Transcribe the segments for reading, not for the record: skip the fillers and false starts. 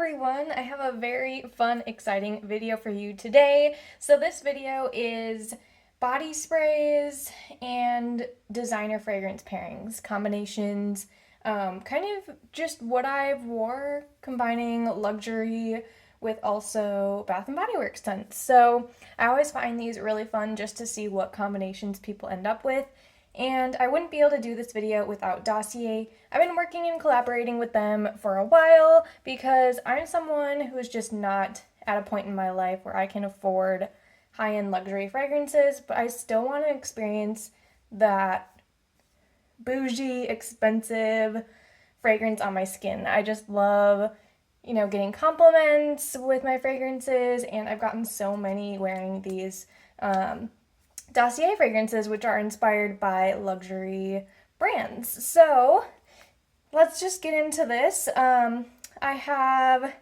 everyone, I have a very fun, exciting video for you today. So this video is body sprays and designer fragrance pairings, combinations, kind of just what I've wore, combining luxury with also Bath and Body Works scents. So I always find these really fun just to see what combinations people end up with. And I wouldn't be able to do this video without Dossier. I've been working and collaborating with them for a while because I'm someone who is just not at a point in my life where I can afford high-end luxury fragrances, but I still want to experience that bougie, expensive fragrance on my skin. I just love, getting compliments with my fragrances, and I've gotten so many wearing these Dossier fragrances, which are inspired by luxury brands. So let's just get into this. I have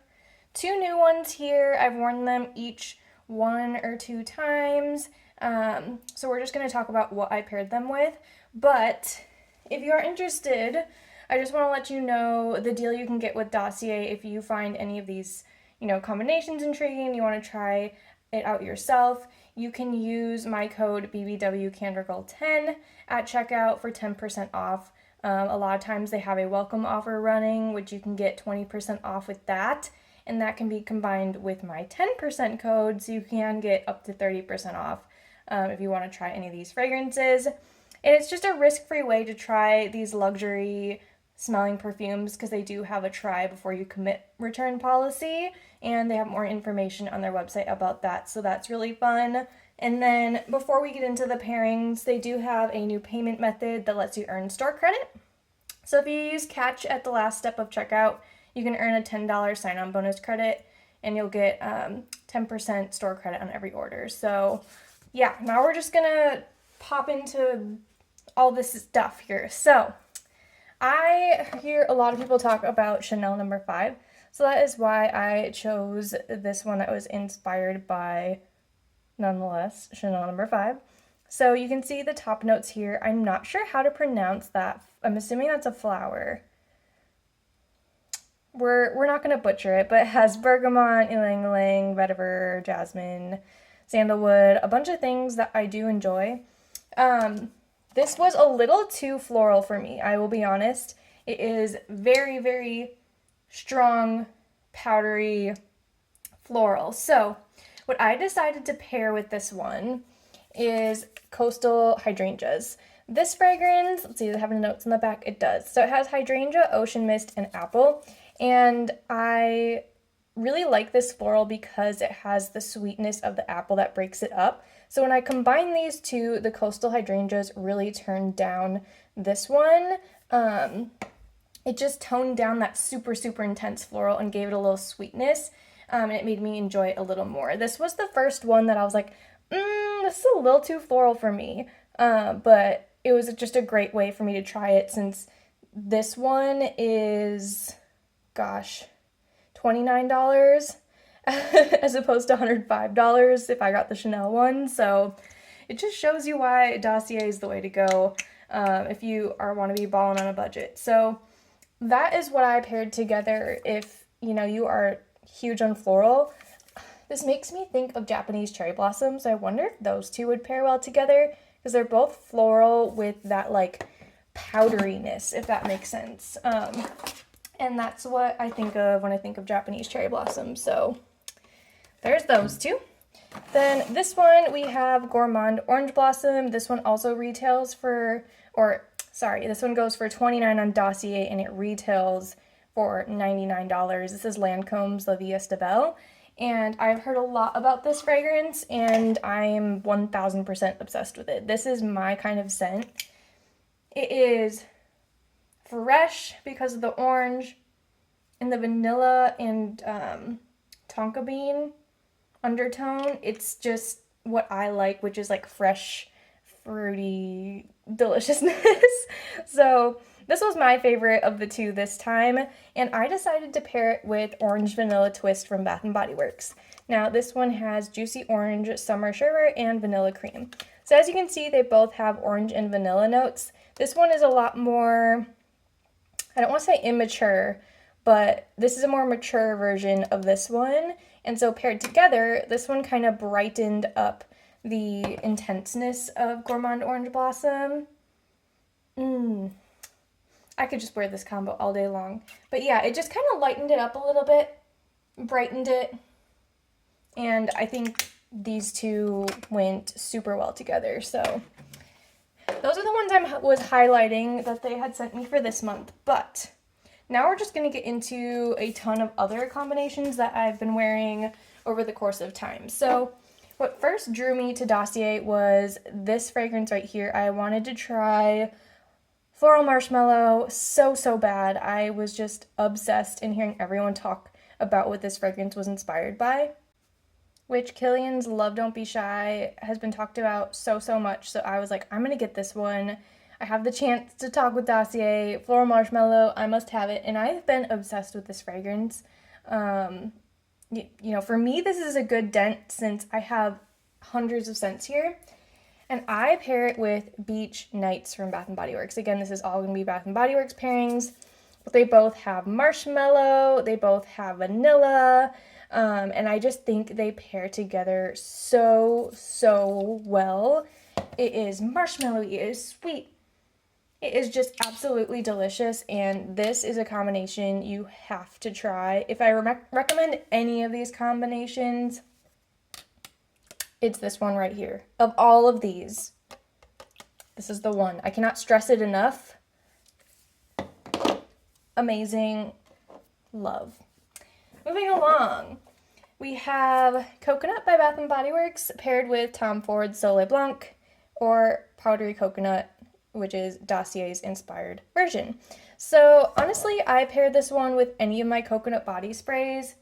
two new ones here. I've worn them each 1 or 2 times. So we're just going to talk about what I paired them with. But if you are interested, I just want to let you know the deal you can get with Dossier if you find any of these, combinations intriguing, you want to try it out yourself. You can use my code bbwcandlegirl10 at checkout for 10% off. A lot of times they have a welcome offer running, which you can get 20% off with that, and that can be combined with my 10% code, so you can get up to 30% off if you want to try any of these fragrances. And it's just a risk-free way to try these luxury smelling perfumes because they do have a try before you commit return policy, and they have more information on their website about that, so that's really fun. And then before we get into the pairings, they do have a new payment method that lets you earn store credit. So if you use Catch at the last step of checkout, you can earn a $10 sign-on bonus credit, and you'll get 10% store credit on every order. So yeah, now we're just gonna pop into all this stuff here. So I hear a lot of people talk about Chanel No. 5, so that is why I chose this one that was inspired by, nonetheless, Chanel No. 5. So you can see the top notes here. I'm not sure how to pronounce that. I'm assuming that's a flower. We're not going to butcher it, but it has bergamot, ylang-ylang, vetiver, jasmine, sandalwood, a bunch of things that I do enjoy. This was a little too floral for me, I will be honest. It is very, very strong, powdery floral. So what I decided to pair with this one is Coastal Hydrangeas. This fragrance, let's see, does it have any notes in the back? It does. So it has hydrangea, ocean mist, and apple. And I really like this floral because it has the sweetness of the apple that breaks it up. So when I combine these two, the Coastal Hydrangeas really turned down this one. It just toned down that super, super intense floral and gave it a little sweetness, and it made me enjoy it a little more. This was the first one that I was like, this is a little too floral for me, but it was just a great way for me to try it since this one is, gosh, $29 as opposed to $105 if I got the Chanel one. So it just shows you why Dossier is the way to go if you want to be balling on a budget. So that is what I paired together if, you are huge on floral. This makes me think of Japanese cherry blossoms. I wonder if those two would pair well together because they're both floral with that like powderiness, if that makes sense. And that's what I think of when I think of Japanese cherry blossoms. So there's those two. Then this one, we have Gourmand Orange Blossom. This one also retails for, this one goes for $29 on Dossier, and it retails for $99. This is Lancome's La Vie Estebelle. And I've heard a lot about this fragrance, and I'm 1000% obsessed with it. This is my kind of scent. It is fresh because of the orange and the vanilla and tonka bean undertone. It's just what I like, which is like fresh, fruity deliciousness. So this was my favorite of the two this time, and I decided to pair it with Orange Vanilla Twist from Bath and Body Works. Now this one has juicy orange, summer sherbet, and vanilla cream. So as you can see, they both have orange and vanilla notes. This one is a lot more, I don't want to say immature, but this is a more mature version of this one. And so paired together, this one kind of brightened up the intenseness of Gourmand Orange Blossom. I could just wear this combo all day long. But yeah, it just kind of lightened it up a little bit, brightened it, and I think these two went super well together. So those are the ones I was highlighting that they had sent me for this month. But now we're just going to get into a ton of other combinations that I've been wearing over the course of time. So what first drew me to Dossier was this fragrance right here. I wanted to try Floral Marshmallow so bad. I was just obsessed in hearing everyone talk about what this fragrance was inspired by, which Killian's Love Don't Be Shy has been talked about so much. So I was like, I'm going to get this one. I have the chance to talk with Dossier. Floral Marshmallow, I must have it. And I've been obsessed with this fragrance. You know, for me, this is a good dent since I have hundreds of scents here. And I pair it with Beach Nights from Bath & Body Works. Again, this is all going to be Bath & Body Works pairings. But they both have marshmallow. They both have vanilla. And I just think they pair together so well. It is marshmallowy. It is sweet. It is just absolutely delicious. And this is a combination you have to try. If I recommend any of these combinations, it's this one right here. Of all of these, this is the one. I cannot stress it enough. Amazing. Love. Moving along, we have Coconut by Bath & Body Works paired with Tom Ford's Soleil Blanc, or Powdery Coconut, which is Dossier's inspired version. So honestly, I paired this one with any of my coconut body sprays.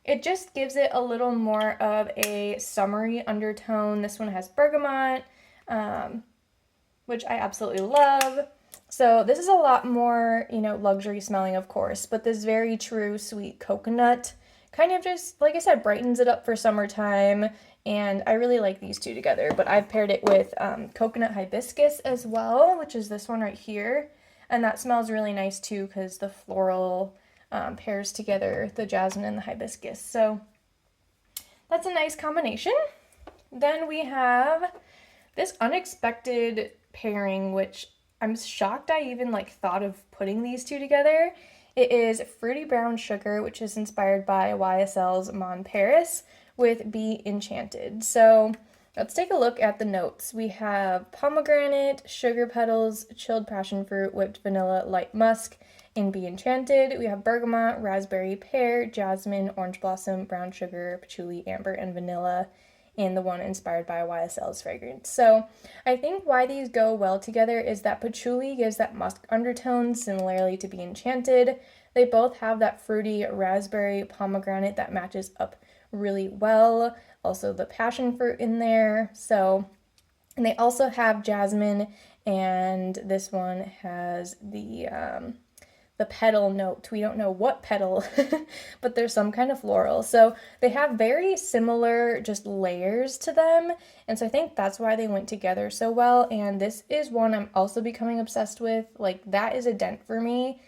It just gives it a little more of a summery undertone. This one has bergamot, which I absolutely love. So this is a lot more, you know, luxury smelling, of course, but this very true sweet coconut kind of just, like I said, brightens it up for summertime, and I really like these two together. But I've paired it with coconut hibiscus as well, which is this one right here, and that smells really nice too because the floral pairs together the jasmine and the hibiscus. So that's a nice combination. Then we have this unexpected pairing, which I'm shocked I even thought of putting these two together. It is Fruity Brown Sugar, which is inspired by YSL's Mon Paris, with Be Enchanted. So let's take a look at the notes. We have pomegranate, sugar petals, chilled passion fruit, whipped vanilla, light musk, in Be Enchanted. We have bergamot, raspberry, pear, jasmine, orange blossom, brown sugar, patchouli, amber, and vanilla in the one inspired by YSL's fragrance. So I think why these go well together is that patchouli gives that musk undertone similarly to Be Enchanted. They both have that fruity raspberry pomegranate that matches up really well. Also the passion fruit in there. So, and they also have jasmine, and this one has the petal note. We don't know what petal, but there's some kind of floral. So they have very similar just layers to them. And so I think that's why they went together so well. And this is one I'm also becoming obsessed with. That is a dent for me.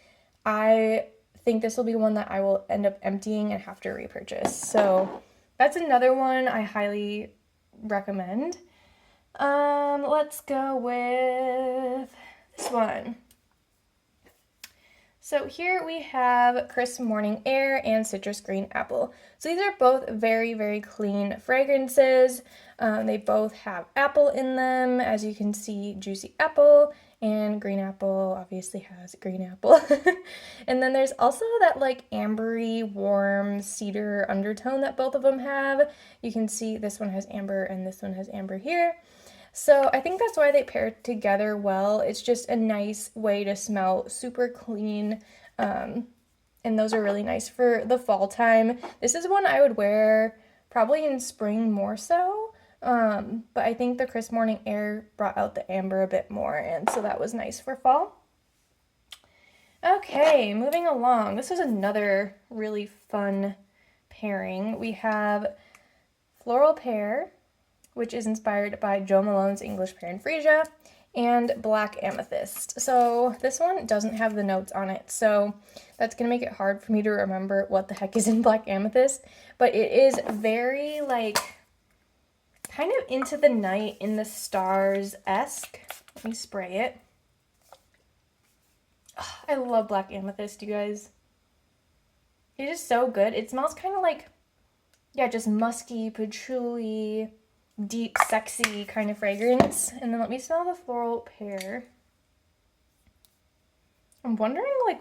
I think this will be one that I will end up emptying and have to repurchase. So that's another one I highly recommend. Let's go with this one. So here we have Crisp Morning Air and Citrus Green Apple. So these are both very clean fragrances. They both have apple in them. As you can see, juicy apple, and green apple obviously has green apple. And then there's also that ambery, warm cedar undertone that both of them have. You can see this one has amber and this one has amber here. So I think that's why they pair together well. It's just a nice way to smell super clean, and those are really nice for the fall time. This is one I would wear probably in spring more so, but I think the Crisp Morning Air brought out the amber a bit more, and so that was nice for fall. Okay, moving along. This is another really fun pairing. We have Floral Pear, which is inspired by Jo Malone's English Pear and Freesia, and black amethyst. So this one doesn't have the notes on it, so that's gonna make it hard for me to remember what the heck is in black amethyst, but it is very like kind of into the night, in the stars-esque. Let me spray it. Oh, I love black amethyst, you guys. It is so good. It smells kind of like, yeah, just musky, patchouli, deep, sexy kind of fragrance. And then let me smell the floral pear. I'm wondering, like,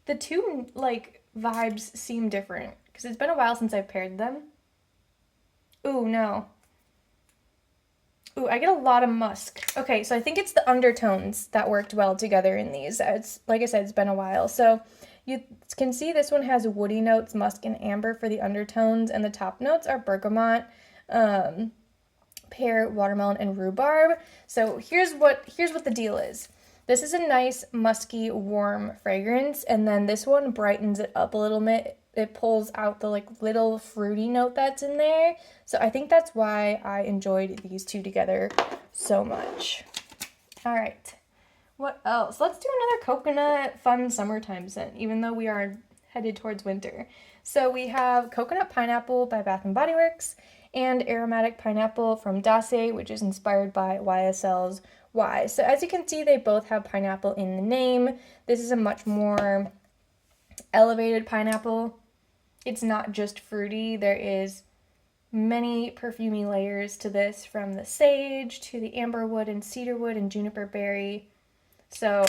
the two, like, vibes seem different because it's been a while since I've paired them. Ooh, no. Ooh, I get a lot of musk. Okay, so I think it's the undertones that worked well together in these. It's, like I said, it's been a while. So you can see this one has woody notes, musk, and amber for the undertones, and the top notes are bergamot, pear, watermelon, and rhubarb. So here's what the deal is. This is a nice, musky, warm fragrance, and then this one brightens it up a little bit. It pulls out the like little fruity note that's in there. So I think that's why I enjoyed these two together so much. All right, what else? Let's do another coconut fun summertime scent, even though we are headed towards winter. So we have Coconut Pineapple by Bath & Body Works and Aromatic Pineapple from Dossier, which is inspired by YSL's Y. So as you can see, they both have pineapple in the name. This is a much more elevated pineapple. It's not just fruity. There is many perfumey layers to this, from the sage to the amberwood and cedarwood and juniper berry. So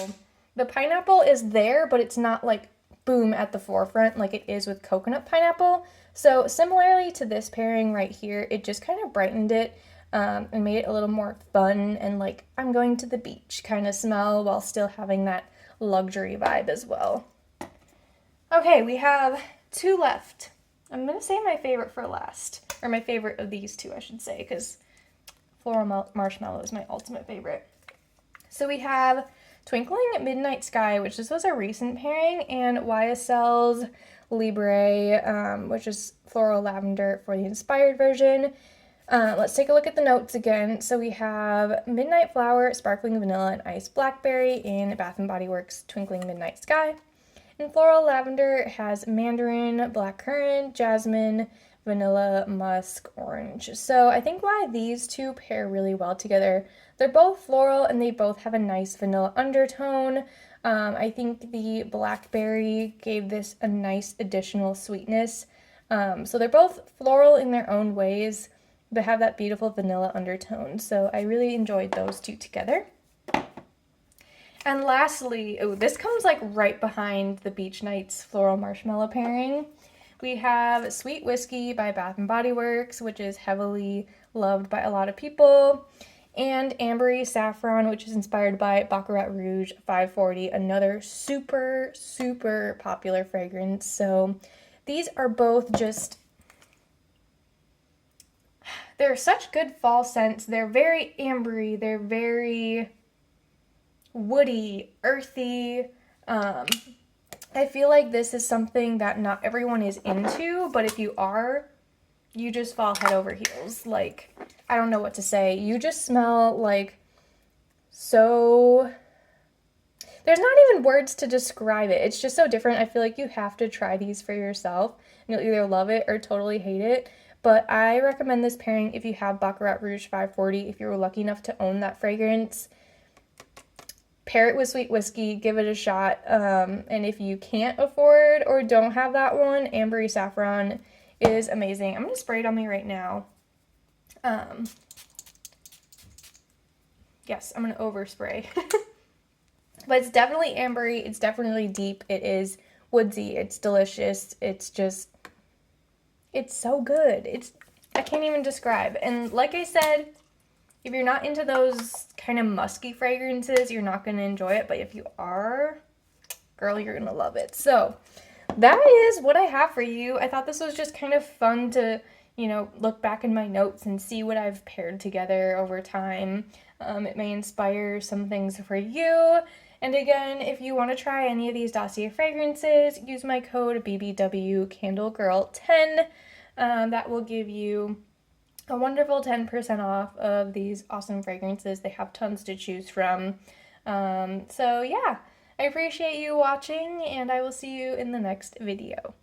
the pineapple is there, but it's not like boom at the forefront like it is with coconut pineapple. So similarly to this pairing right here, it just kind of brightened it and made it a little more fun and like I'm going to the beach kind of smell while still having that luxury vibe as well. Okay, we have two left. I'm going to say my favorite for last, or my favorite of these two, I should say, because Floral Marshmallow is my ultimate favorite. So we have Twinkling Midnight Sky, which this was a recent pairing, and YSL's Libre, which is Floral Lavender for the inspired version. Let's take a look at the notes again. So we have Midnight Flower, Sparkling Vanilla, and Iced Blackberry in Bath & Body Works Twinkling Midnight Sky. And Floral Lavender has mandarin, blackcurrant, jasmine, vanilla, musk, orange. So I think why these two pair really well together, they're both floral and they both have a nice vanilla undertone. I think the blackberry gave this a nice additional sweetness. So they're both floral in their own ways, but have that beautiful vanilla undertone. So I really enjoyed those two together. And lastly, this comes like right behind the Beach Nights Floral Marshmallow pairing. We have Sweet Whiskey by Bath & Body Works, which is heavily loved by a lot of people, and Ambery Saffron, which is inspired by Baccarat Rouge 540, another super, super popular fragrance. So these are both just, they're such good fall scents. They're very ambery, they're very woody, earthy. I feel like this is something that not everyone is into, but if you are, you just fall head over heels. Like, I don't know what to say. You just smell like so... There's not even words to describe it. It's just so different. I feel like you have to try these for yourself. You'll either love it or totally hate it. But I recommend this pairing if you have Baccarat Rouge 540, if you're lucky enough to own that fragrance. Pair it with Sweet Whiskey, give it a shot, and if you can't afford or don't have that one, Ambery Saffron is amazing. I'm going to spray it on me right now. Yes, I'm going to overspray. But it's definitely ambery, it's definitely deep, it is woodsy, it's delicious, it's just, it's so good. I can't even describe. And like I said, if you're not into those kind of musky fragrances, you're not going to enjoy it. But if you are, girl, you're going to love it. So that is what I have for you. I thought this was just kind of fun to, look back in my notes and see what I've paired together over time. It may inspire some things for you. And again, if you want to try any of these Dossier fragrances, use my code bbwcandlegirl10. That will give you a wonderful 10% off of these awesome fragrances. They have tons to choose from. So yeah, I appreciate you watching, and I will see you in the next video.